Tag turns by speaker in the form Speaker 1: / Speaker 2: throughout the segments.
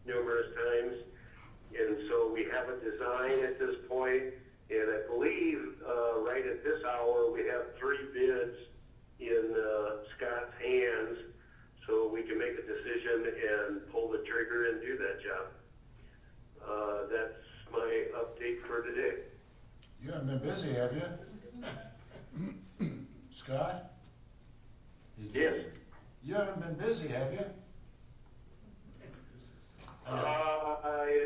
Speaker 1: numerous times. And so we have a design at this point, and I believe right at this hour we have 3 bids in Scott's hands, so we can make a decision and pull the trigger and do that job. That's my update for today.
Speaker 2: You haven't been busy, have you? Scott?
Speaker 1: Yes.
Speaker 2: You haven't been busy, have you?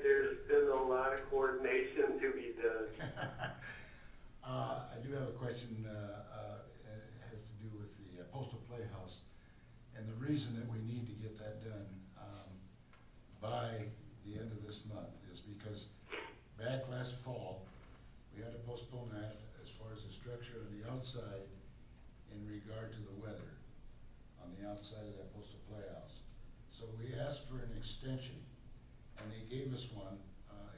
Speaker 1: There's been a lot of coordination to be done.
Speaker 2: I do have a question, it has to do with the Postal Playhouse. And the reason that we need to get that done by the end of this month is because back last fall, we had to postpone that as far as the structure on the outside in regard to the weather on the outside of that Postal Playhouse. So we asked for an extension, and they gave us one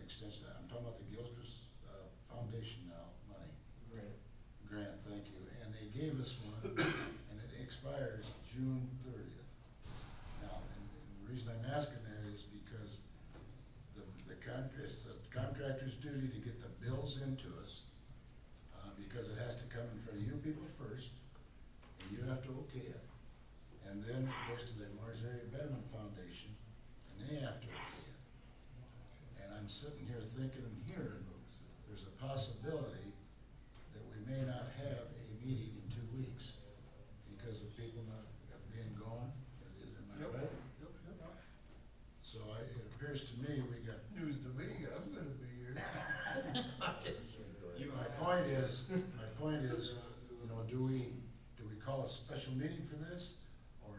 Speaker 2: extension. I'm talking about the Gilstress Foundation now, money. Grant, thank you. And they gave us one, and it expires June 30th. Now, and the reason I'm asking that is because the contractor's duty to get the bills into us, because it has to come in front of you people first, and you have to okay it. And then it goes to the Marjorie Betterman Foundation, and they have to okay it. And I'm sitting here thinking and hearing, there's a possibility that we may not have a meeting in 2 weeks because of people not being gone. Am I right? So it appears to me we got.
Speaker 3: News to me, I'm gonna be here.
Speaker 2: My point is, you know, do we call a special meeting for this, or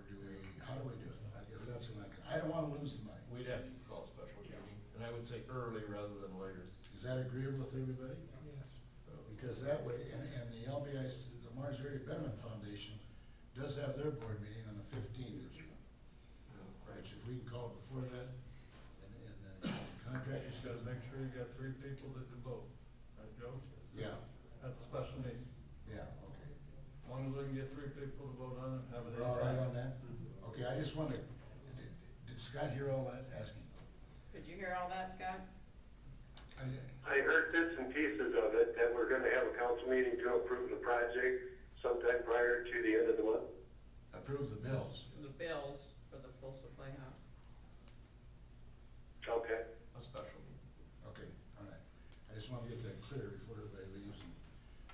Speaker 2: how do we do it? I guess that's what I don't wanna lose the money.
Speaker 4: We'd have to call a special meeting, and I would say early rather than later.
Speaker 2: Is that agreeable with everybody?
Speaker 3: Yes.
Speaker 4: So,
Speaker 2: Because that way, and the LBI, the Marjorie Betterman Foundation does have their board meeting on the 15th of June.
Speaker 4: right.
Speaker 2: Which if we can call it before that, and the contractors.
Speaker 4: Just gotta make sure you got 3 people that can vote, right, Joe?
Speaker 2: Yeah,
Speaker 4: At the special meeting.
Speaker 2: yeah, okay.
Speaker 4: As long as we can get 3 people to vote on it, have it.
Speaker 2: We're all right on that? Okay, I just wanted, did Scott hear all that asking?
Speaker 5: Did you hear all that, Scott?
Speaker 1: I heard bits and pieces of it, that we're gonna have a council meeting to approve the project sometime prior to the end of the month.
Speaker 2: Approve the bills.
Speaker 5: The bills for the Postal Playhouse.
Speaker 1: Okay.
Speaker 4: A special meeting.
Speaker 2: Okay, all right. I just want to get that clear before everybody leaves and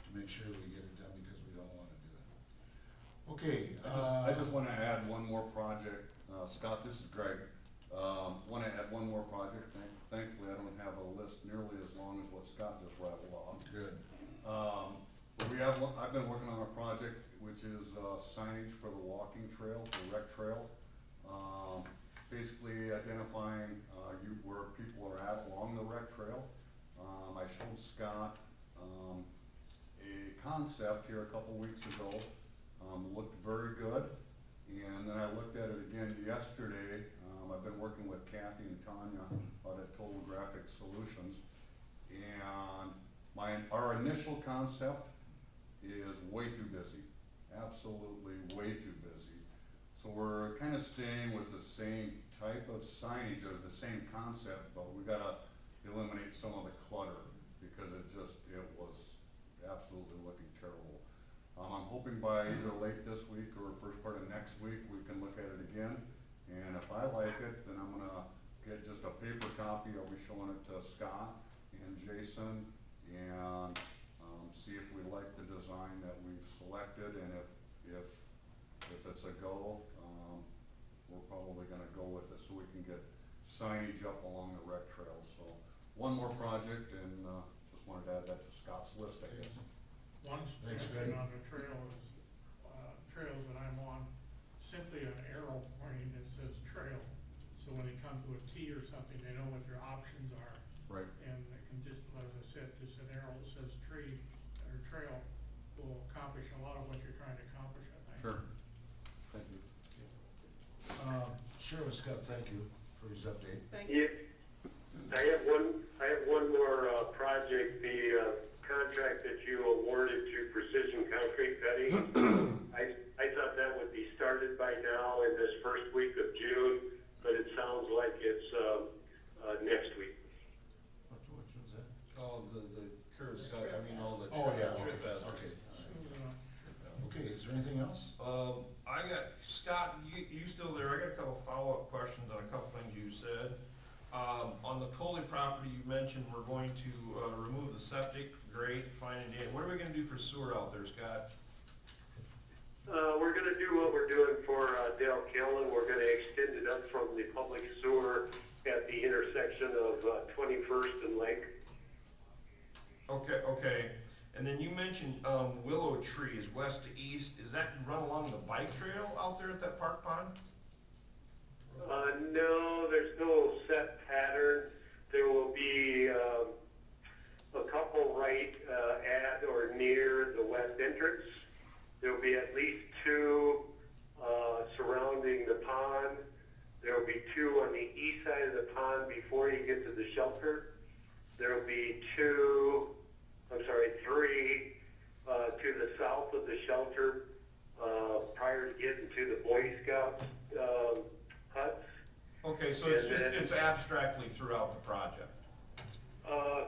Speaker 2: to make sure we get it done because we don't want to do it. Okay.
Speaker 6: I just want to add one more project. Scott, this is Greg. Want to add one more project. Thankfully, I don't have a list nearly as long as what Scott just rattled off.
Speaker 2: Good.
Speaker 6: I've been working on a project which is signage for the walking trail, the rec trail. Basically identifying where people are at along the rec trail. I showed Scott a concept here a couple weeks ago. Looked very good, and then I looked at it again yesterday. I've been working with Kathy and Tanya out at Total Graphic Solutions, and our initial concept is way too busy, absolutely way too busy. So we're kind of staying with the same type of signage or the same concept, but we gotta eliminate some of the clutter because it was absolutely looking terrible. I'm hoping by either late this week or first part of next week, we can look at it again. And if I like it, then I'm gonna get just a paper copy. I'll be showing it to Scott and Jason and see if we like the design that we've selected, and if it's a go, we're probably gonna go with it so we can get signage up along the rec trail. So one more project, and just wanted to add that to Scott's list, I guess.
Speaker 7: One
Speaker 2: Thanks,
Speaker 7: suggestion
Speaker 2: Greg.
Speaker 7: on the trail is, trails that I'm on, simply an arrow pointing that says trail. So when they come to a T or something, they know what their options are.
Speaker 6: Right.
Speaker 7: And they can just, as I said, just an arrow that says tree or trail will accomplish a lot of what you're trying to accomplish, I think.
Speaker 6: Sure. Thank you.
Speaker 2: Sheriff Scott, thank you for his update.
Speaker 5: Thank you.
Speaker 1: Yeah, I have one more project. The contract that you awarded to Precision Concrete Cutting. I thought that would be started by now in this first week of June, but it sounds like it's
Speaker 4: going to, remove the septic, great, fine and dandy. What are we gonna do for sewer out there, Scott?
Speaker 1: We're gonna do what we're doing for Dale Killen. We're gonna extend it up from the public sewer at the intersection of 21st and Lake.
Speaker 4: Okay, and then you mentioned, willow trees, west to east, is that run along the bike trail out there at that park pond?
Speaker 1: No, there's no set pattern. There will be a couple right at or near the west entrance. There'll be at least 2 surrounding the pond. There'll be 2 on the east side of the pond before you get to the shelter. There'll be 3 to the south of the shelter prior to getting to the Boy Scouts huts.
Speaker 4: Okay, so it's just, it's abstractly throughout the project.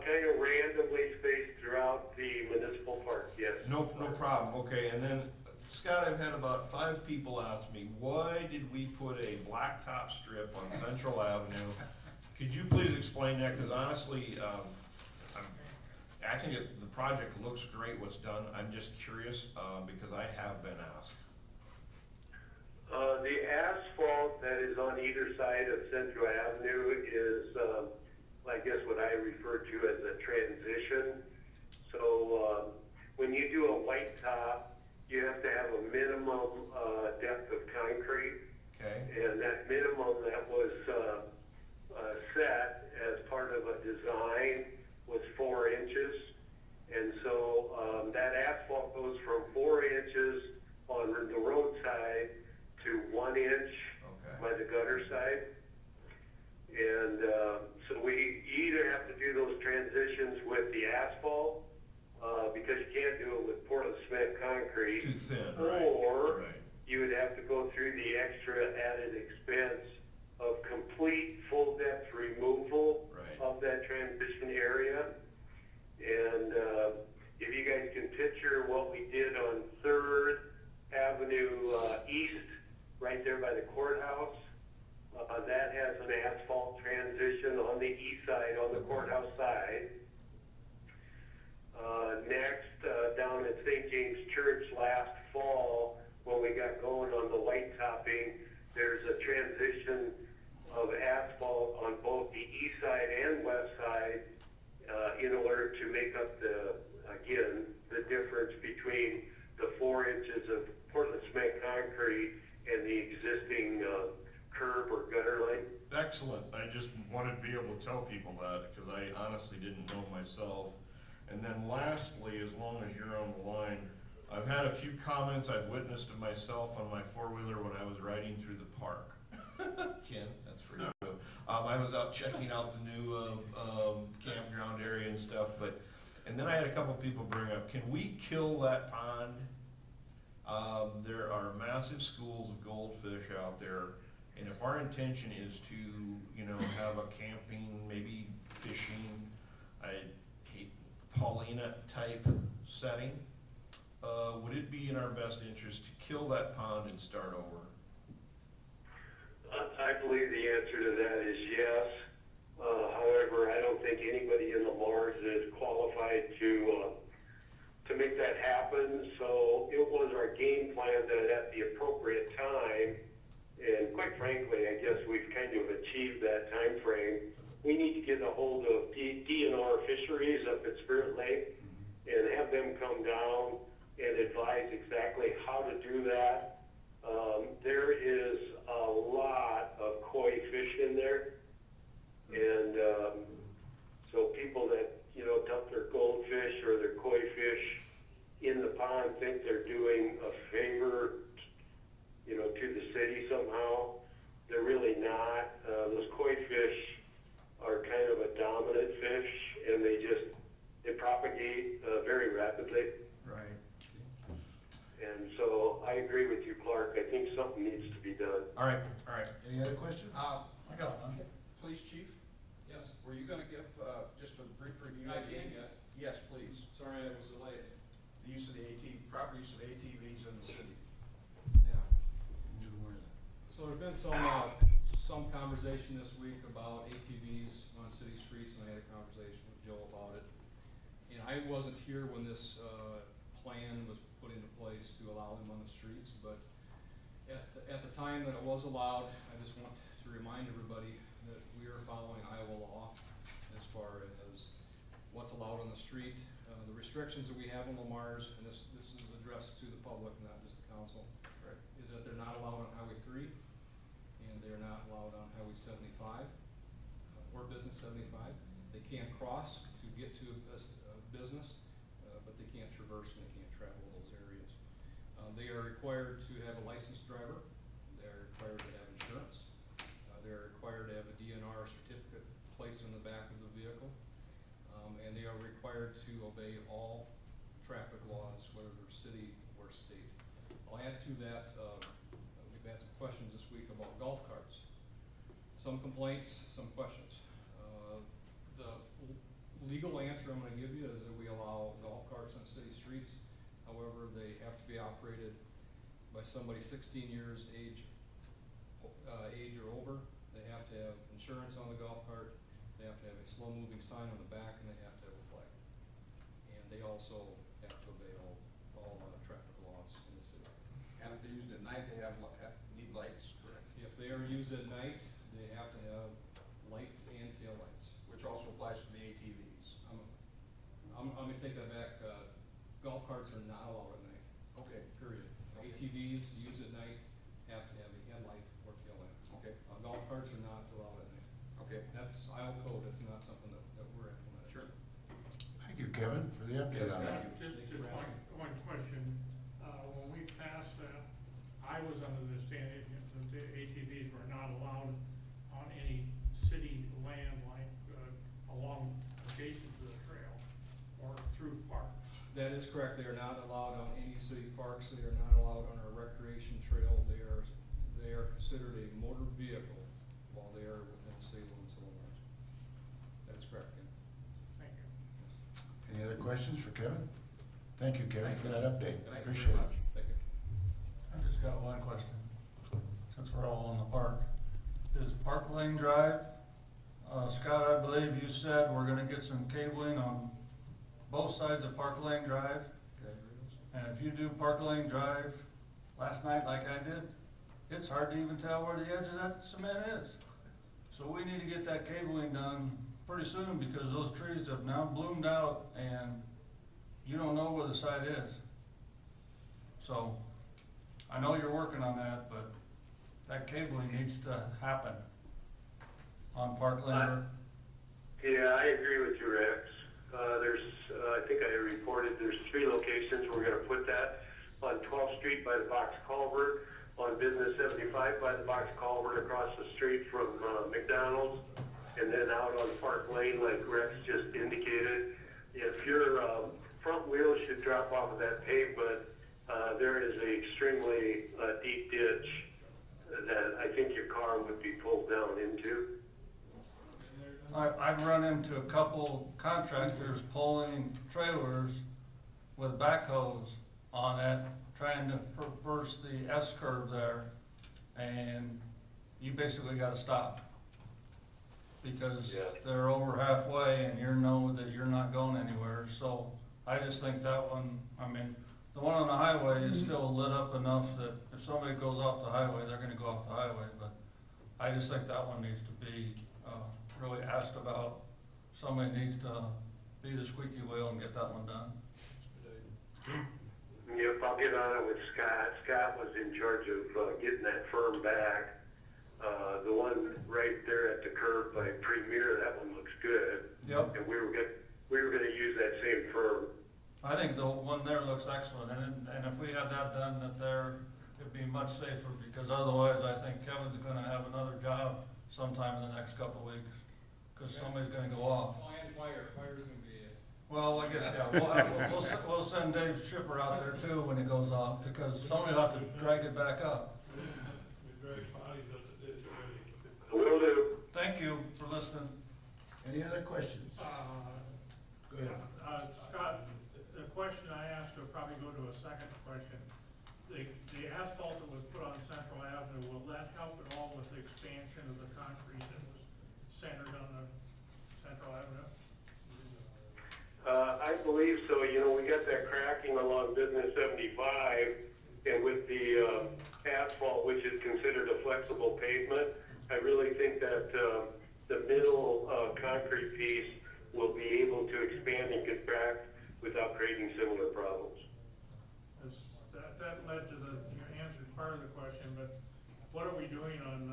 Speaker 1: Kind of randomly spaced throughout the municipal park, yes.
Speaker 4: No problem, okay, and then, Scott, I've had about 5 people ask me, why did we put a blacktop strip on Central Avenue? Could you please explain that, because honestly, I think the project looks great, what's done, I'm just curious, because I have been asked.
Speaker 1: The asphalt that is on either side of Central Avenue is, I guess what I refer to as a transition. So when you do a white top, you have to have a minimum depth of concrete.
Speaker 4: Okay.
Speaker 1: And that minimum that was set as part of a design was 4 inches. And so that asphalt goes from 4 inches on the roadside to 1 inch by the gutter side. And so we either have to do those transitions with the asphalt, because you can't do it with Portland cement concrete.
Speaker 4: Too thin, right?
Speaker 1: Or
Speaker 4: Right.
Speaker 1: you would have to go through the extra added expense of complete full depth removal
Speaker 4: Right.
Speaker 1: of that transition area. And if you guys can picture what we did on 3rd Avenue East, right there by the courthouse, that has an asphalt transition on the east side, on the courthouse side. Next, down at St. James Church last fall, when we got going on the white topping, there's a transition of asphalt on both the east side and west side in order to make up the difference between the 4 inches of Portland cement concrete and the existing curb or gutter line.
Speaker 4: Excellent. I just wanted to be able to tell people that, because I honestly didn't know myself. And then lastly, as long as you're on the line, I've had a few comments I've witnessed of myself on my 4-wheeler when I was riding through the park. Ken, that's for you. I was out checking out the new campground area and stuff, and then I had a couple people bring up, can we kill that pond? There are massive schools of goldfish out there, and if our intention is to, have a camping, maybe fishing, Paulina type setting, would it be in our best interest to kill that pond and start over?
Speaker 1: I believe the answer to that is yes. However, I don't think anybody in the Mars is qualified to make that happen. So it was our game plan that at the appropriate time, and quite frankly, I guess we've kind of achieved that time frame, we need to get a hold of DNR Fisheries up at Spirit Lake and have them come down and advise exactly how to do that. There is a lot of koi fish in there, and so people that dump their goldfish or their koi fish in the pond think they're doing a favor, to the city somehow. They're really not. Those koi fish are kind of a dominant fish, and they propagate very rapidly.
Speaker 4: Right.
Speaker 1: And so I agree with you, Clark. I think something needs to be done.
Speaker 4: All right.
Speaker 2: Any other questions?
Speaker 8: I got one.
Speaker 3: Police chief,
Speaker 8: Yes,
Speaker 3: were you gonna give, just a brief review?
Speaker 8: I
Speaker 3: of the-
Speaker 8: can, yeah.
Speaker 3: Yes, please.
Speaker 8: Sorry I was delayed.
Speaker 3: The use of the proper use of ATVs in the city.
Speaker 8: Yeah.
Speaker 2: Do more of that.
Speaker 8: So there's been some some conversation this week about ATVs on city streets, and I had a conversation with Joe about it. And I wasn't here when this, plan was put into place to allow them on the streets, but at the time that it was allowed, I just want to remind everybody that we are following Iowa law as far as what's allowed on the street. The restrictions that we have on Lamar's, and this is addressed to the public, not just the council, is that they're not allowed on Highway 3, and they're not allowed on Highway 75, or Business 75. They can't cross to get to a business, but they can't traverse and they can't travel those areas. They are required to have a licensed driver. They're required to have insurance. They're required to have a DNR certificate placed on the back of the vehicle. And they are required to obey all traffic laws, whether they're city or state. I'll add to that, we've had some questions this week about golf carts. Some complaints, some questions. The legal answer I'm gonna give you is that we allow golf carts on city streets. However, they have to be operated by somebody 16 years age or over. They have to have insurance on the golf cart. They have to have a slow-moving sign on the back, and they have to have a flag. And they also have to obey all traffic laws in the city.
Speaker 3: And if they're used at night, they need lights, correct?
Speaker 8: If they are used at night, they have to have lights and taillights.
Speaker 3: Which also applies to the ATVs.
Speaker 8: I'm gonna take that back. Golf carts are not allowed at night,
Speaker 3: Okay,
Speaker 8: period.
Speaker 3: Okay.
Speaker 8: ATVs used at night have to have a headlight or taillight.
Speaker 3: okay,
Speaker 8: Golf carts are not allowed at night.
Speaker 3: okay.
Speaker 8: That's Iowa code, it's not something that we're implementing.
Speaker 3: Sure.
Speaker 2: Thank you, Kevin, for the update on that.
Speaker 7: Just one question. When we passed that, I was under the understanding that the ATVs were not allowed on any city land like along adjacent to the trail or through parks.
Speaker 8: That is correct, they are not allowed on any city parks, they are not allowed on our recreation trail, they are considered a motor vehicle while they are within the city limits of Lamar. That is correct, Ken.
Speaker 7: Thank you.
Speaker 2: Any other questions for Kevin? Thank you, Kevin, for that update.
Speaker 3: Thank you
Speaker 2: Appreciate
Speaker 3: very much.
Speaker 2: it.
Speaker 8: Thank you.
Speaker 9: I just got one question, since we're all on the park. Is Park Lane Drive, Scott, I believe you said we're gonna get some cabling on both sides of Park Lane Drive? And if you do Park Lane Drive last night like I did, it's hard to even tell where the edge of that cement is. So we need to get that cabling done pretty soon, because those trees have now bloomed out and you don't know where the site is. So, I know you're working on that, but that cabling needs to happen on Park Lane.
Speaker 1: Yeah, I agree with you, Rex. I think I reported there's 3 locations. We're gonna put that on 12th Street by the box culvert, on Business 75 by the box culvert across the street from McDonald's, and then out on Park Lane like Rex just indicated. If your front wheel should drop off of that pavement, there is a extremely deep ditch that I think your car would be pulled down into.
Speaker 9: I've run into a couple contractors pulling trailers with backhoes on it, trying to reverse the S-curve there, and you basically gotta stop. Because
Speaker 1: Yeah.
Speaker 9: they're over halfway and you know that you're not going anywhere, so I just think that one, I mean, the one on the highway is still lit up enough that if somebody goes off the highway, they're gonna go off the highway, but I just think that one needs to be, really asked about. Somebody needs to be the squeaky wheel and get that one done.
Speaker 1: Yep, I'll get on it with Scott. Scott was in charge of getting that firm back. The one right there at the curve by Premier, that one looks good.
Speaker 9: Yep.
Speaker 1: And we were gonna use that same firm.
Speaker 9: I think the one there looks excellent, and if we had that done up there, it'd be much safer, because otherwise I think Kevin's gonna have another job sometime in the next couple of weeks, because somebody's gonna go off.
Speaker 8: Oh, and fire's gonna be it.
Speaker 9: Well, I guess, yeah, we'll send Dave Shipper out there too when it goes off, because somebody will have to drag it back up.
Speaker 1: Will do.
Speaker 9: Thank you for listening.
Speaker 2: Any other questions? Go ahead.
Speaker 7: Scott, the question I asked will probably go to a second question. The asphalt that was put on Central Avenue, will that help at all with the expansion of the concrete that was centered on the Central Avenue?
Speaker 1: I believe so. You know, we got that cracking along Business 75, and with the asphalt, which is considered a flexible pavement, I really think that the middle concrete piece will be able to expand and contract without creating similar problems.
Speaker 7: That led to the, you answered part of the question, but what are we doing on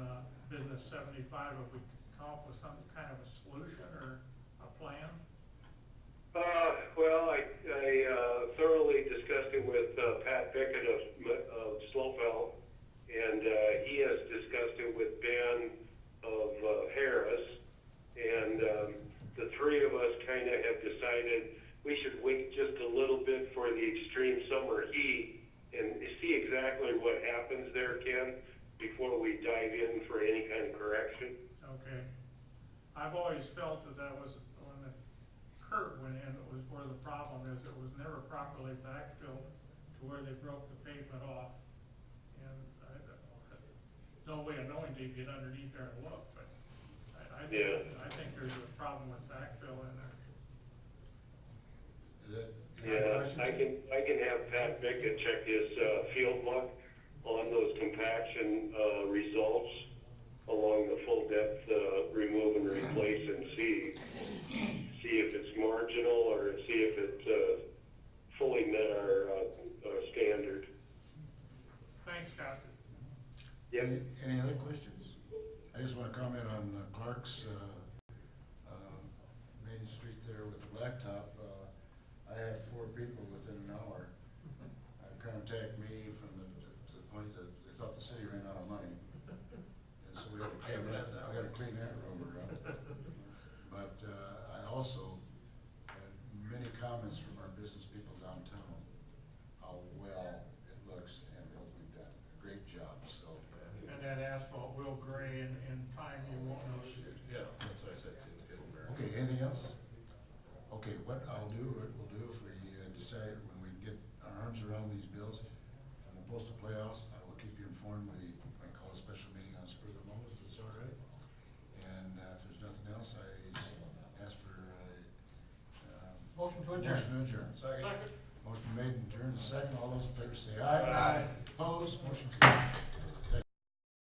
Speaker 7: Business 75? Have we come up with some kind of a solution or a plan?
Speaker 1: Well, I thoroughly discussed it with Pat Pickett of Slofeld, and he has discussed it with Ben of Harris, and the three of us kind of have decided we should wait just a little bit for the extreme summer heat and see exactly what happens there, Ken, before we dive in for any kind of correction.
Speaker 7: Okay. I've always felt that was when the curb went in, it was where the problem is. It was never properly backfilled to where they broke the pavement off. And no way of knowing to get underneath there and look, but I think there's a problem with backfill in there.
Speaker 2: Is that?
Speaker 1: Yeah, I can have Pat Pickett check his field book on those compaction results along the full depth remove and replace and see if it's marginal or see if it fully met our standard.
Speaker 7: Thanks, Scott.
Speaker 1: Yep.
Speaker 2: Any other questions? I just want to comment on Clark's Main Street there with the blacktop. I had 4 people within an hour contact me from to the point that they thought the city ran out of money. And so we had to clean that rumor up. But I also had many comments from our business people downtown, how well it looks and what we've done. Great job, so.
Speaker 7: And that asphalt will gray in time, you won't notice it.
Speaker 4: Yeah, that's what I said too. It'll vary.
Speaker 2: Okay, anything else? Okay, what we'll do if we decide when we get our arms around these bills from the Postal Playhouse, I will keep you informed. We might call a special meeting on spur of the moment, if it's all right. And if there's nothing else, I ask for
Speaker 9: Motion to adjourn.
Speaker 2: motion to adjourn.
Speaker 7: Second.
Speaker 2: Motion made and adjourned, second. All those in favor say aye.
Speaker 7: Aye.
Speaker 2: Opposed, motion carried.